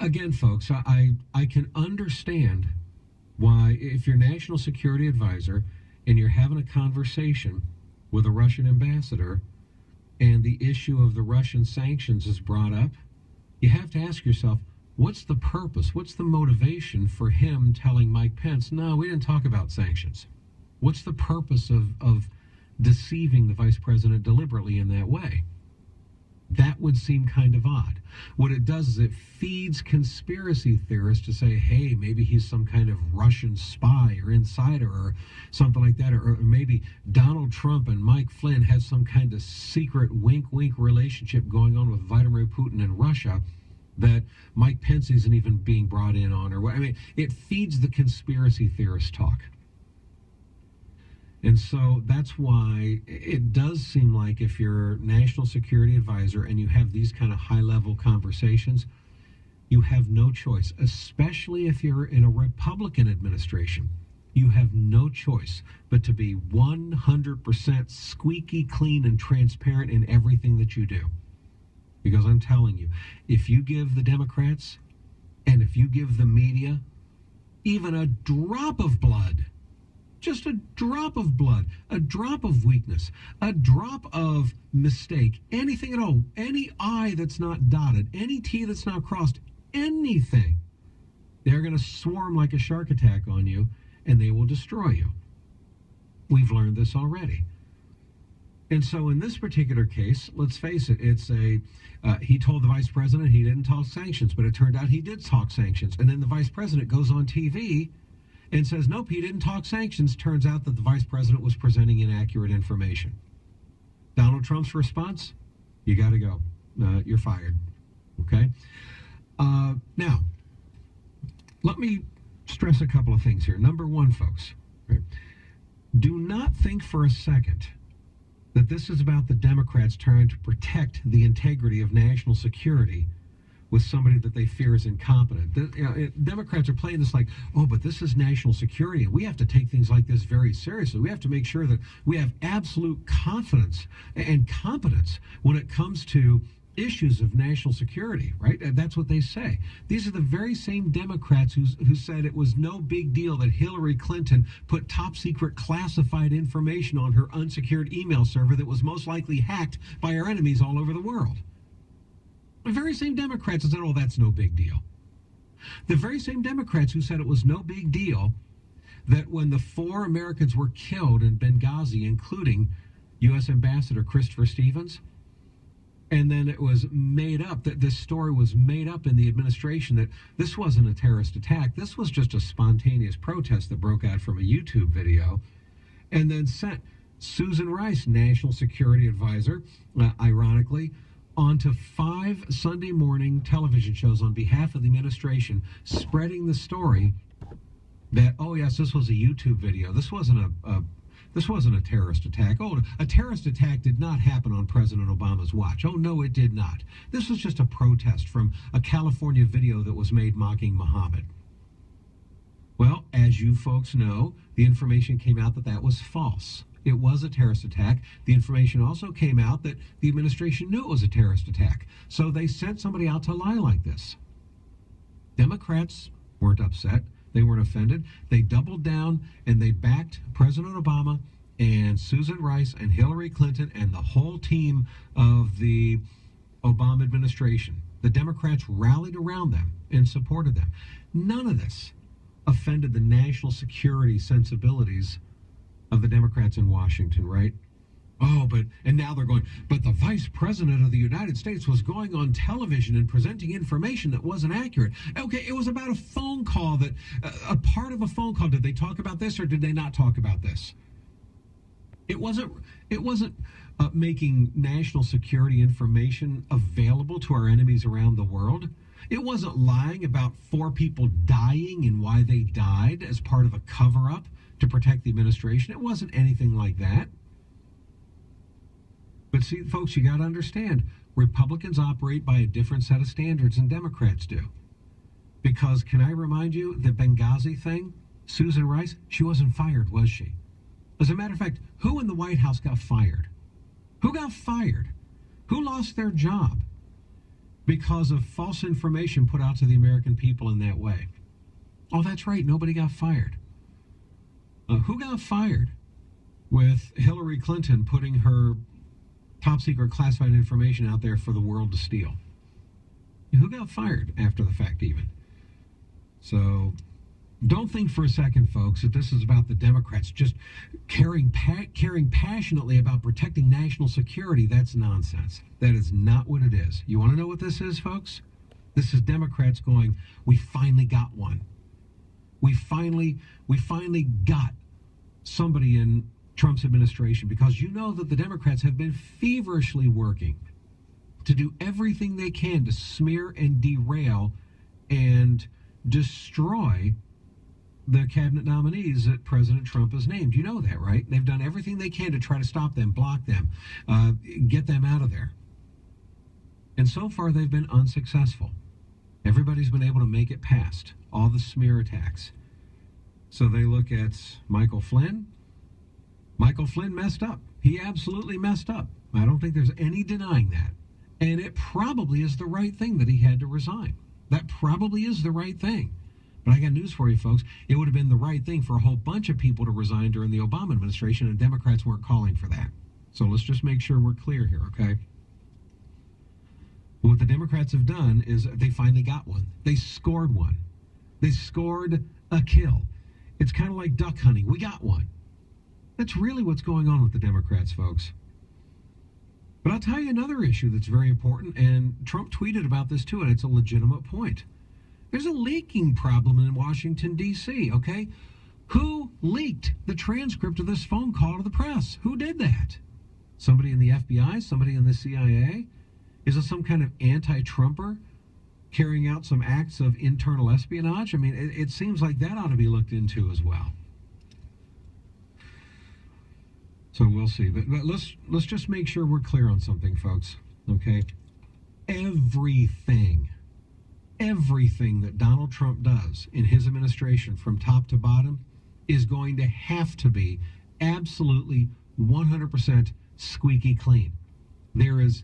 Again, folks, I can understand why, if you're national security advisor and you're having a conversation with a Russian ambassador and the issue of the Russian sanctions is brought up, you have to ask yourself, what's the purpose? What's the motivation for him telling Mike Pence, no, we didn't talk about sanctions? What's the purpose of deceiving the vice president deliberately in that way? That would seem kind of odd. What it does is it feeds conspiracy theorists to say, hey, maybe he's some kind of Russian spy or insider or something like that. Or maybe Donald Trump and Mike Flynn have some kind of secret wink-wink relationship going on with Vladimir Putin in Russia that Mike Pence isn't even being brought in on. Or I mean, it feeds the conspiracy theorist talk. And so that's why it does seem like if you're a national security advisor and you have these kind of high-level conversations, you have no choice, especially if you're in a Republican administration. You have no choice but to be 100% squeaky clean and transparent in everything that you do. Because I'm telling you, if you give the Democrats and if you give the media even a drop of blood, just a drop of blood, a drop of weakness, a drop of mistake, anything at all, any I that's not dotted, any T that's not crossed, anything, they're going to swarm like a shark attack on you and they will destroy you. We've learned this already. And so in this particular case, let's face it, it's he told the vice president he didn't talk sanctions, but it turned out he did talk sanctions. And then the vice president goes on TV and says, nope, he didn't talk sanctions. Turns out that the vice president was presenting inaccurate information. Donald Trump's response, you got to go. You're fired. Okay? Now, let me stress a couple of things here. Number one, folks, right, do not think for a second that this is about the Democrats trying to protect the integrity of national security with somebody that they fear is incompetent. Democrats are playing this like, oh, but this is national security, and we have to take things like this very seriously. We have to make sure that we have absolute confidence and competence when it comes to issues of national security, right? And that's what they say. These are the very same Democrats who said it was no big deal that Hillary Clinton put top secret classified information on her unsecured email server that was most likely hacked by our enemies all over the world. The very same Democrats who said, oh, that's no big deal. The very same Democrats who said it was no big deal that when the 4 Americans were killed in Benghazi, including U.S. Ambassador Christopher Stevens, and then it was made up, that this story was made up in the administration, that this wasn't a terrorist attack, this was just a spontaneous protest that broke out from a YouTube video, and then sent Susan Rice, National Security Advisor, ironically, onto 5 Sunday morning television shows on behalf of the administration, spreading the story that, oh yes, this was a YouTube video. This wasn't a terrorist attack. Oh, a terrorist attack did not happen on President Obama's watch. Oh no, it did not. This was just a protest from a California video that was made mocking Muhammad. Well, as you folks know, the information came out that that was false. It was a terrorist attack. The information also came out that the administration knew it was a terrorist attack. So they sent somebody out to lie like this. Democrats weren't upset. They weren't offended. They doubled down and they backed President Obama and Susan Rice and Hillary Clinton and the whole team of the Obama administration. The Democrats rallied around them and supported them. None of this offended the national security sensibilities of the Democrats in Washington, right? Oh, and now they're going, but the vice president of the United States was going on television and presenting information that wasn't accurate. Okay, it was about a phone call that, a part of a phone call. Did they talk about this or did they not talk about this? It wasn't making national security information available to our enemies around the world. It wasn't lying about 4 people dying and why they died as part of a cover-up to protect the administration. It wasn't anything like that. But see, folks, you got to understand, Republicans operate by a different set of standards than Democrats do. Because, can I remind you, the Benghazi thing, Susan Rice, she wasn't fired, was she? As a matter of fact, who in the White House got fired? Who got fired? Who lost their job? because of false information put out to the American people in that way. Oh, that's right, nobody got fired. Who got fired with Hillary Clinton putting her top secret classified information out there for the world to steal? Who got fired after the fact even? So don't think for a second, folks, that this is about the Democrats just caring passionately about protecting national security. That's nonsense. That is not what it is. You want to know what this is, folks? This is Democrats going, we finally got one. We finally got somebody in Trump's administration, because you know that the Democrats have been feverishly working to do everything they can to smear and derail and destroy the cabinet nominees that President Trump has named. You know that, right? They've done everything they can to try to stop them, block them, get them out of there. And so far, they've been unsuccessful. Everybody's been able to make it past all the smear attacks. So they look at Michael Flynn. Michael Flynn messed up. He absolutely messed up. I don't think there's any denying that. And it probably is the right thing that he had to resign. That probably is the right thing. But I got news for you, folks. It would have been the right thing for a whole bunch of people to resign during the Obama administration, and Democrats weren't calling for that. So let's just make sure we're clear here, okay? What the Democrats have done is they finally got one. They scored one. They scored a kill. It's kind of like duck hunting. We got one. That's really what's going on with the Democrats, folks. But I'll tell you another issue that's very important, and Trump tweeted about this too, and it's a legitimate point. There's a leaking problem in Washington, D.C., okay? Who leaked the transcript of this phone call to the press? Who did that? Somebody in the FBI? Somebody in the CIA? Is it some kind of anti-Trumper carrying out some acts of internal espionage? I mean, it seems like that ought to be looked into as well. So we'll see. But let's just make sure we're clear on something, folks, okay? Everything that Donald Trump does in his administration from top to bottom is going to have to be absolutely 100% squeaky clean. There is